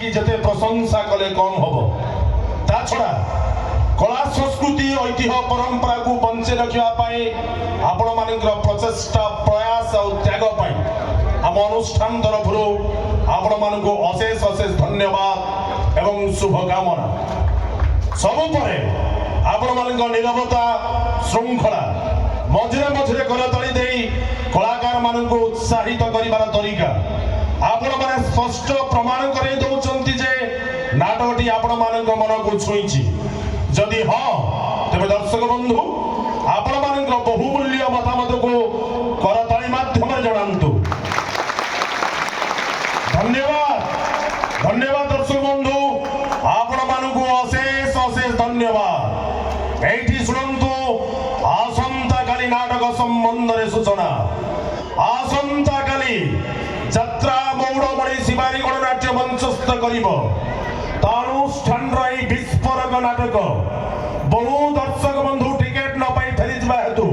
कि जते प्रशंसा कले कम हबो ता छड़ा कला संस्कृति ऐतिह्य परंपरा को बंचे रखिया पाए आपण मानकर प्रचेष्टा प्रयास और त्याग पाए आम अनुष्ठान तरफरु आपण मानक अशेष अशेष धन्यवाद एवं शुभकामना सब परे आपण मानक निरवता श्रृंखला मझिरे मझिरे करताली देई कलाकार मानक उत्साहित करिवार तरीका आपण माने स्पष्ट प्रमाण करे दउचंती जे नाटकटी आपण मानक मन को छुईची जदि हां तबे दर्शक बंधु आपण मानक बहुमूल्य मतामत को करताली माध्यम जणांतु धन्यवाद धन्यवाद दर्शक बंधु आपण मानक अशेष अशेष धन्यवाद एठी सुनंतु आसंता काली नाटक संबंध रे सूचना आसंता काली যাত্রা মৌড়মণি শিবানী গণনাট্য মঞ্চস্থ করিব তানুষ্ঠান রাই বিস্ফোরক নাটক বহু দর্শক বন্ধু টিকেট ন পাই ফেরি যা হেতু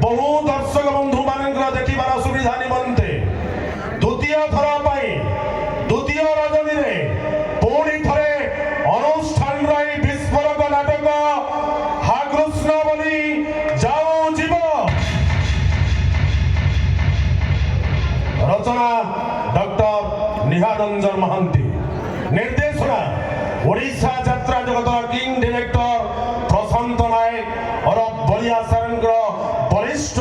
বহু দর্শক বন্ধু মানଙ୍କର ଦେଖିବାର ସୁବିଧା ନିମନ୍ତେ ଦ୍ୱିତୀୟ ଥର ପାଇଁ ଦ୍ୱିତୀୟ ରଜନୀରେ ପୁଣି ଥରେ ଅନୁଷ୍ଠାନ ରାଇ ବିସ୍ଫୋରକ ନାଟକ হা কৃষ্ণ বলি যাও জীব रचना डॉक्टर निहारंजन महांती निर्देशना ओडिशा यात्रा जगत किंग डायरेक्टर प्रशांत नायक और बलिया सारंग वरिष्ठ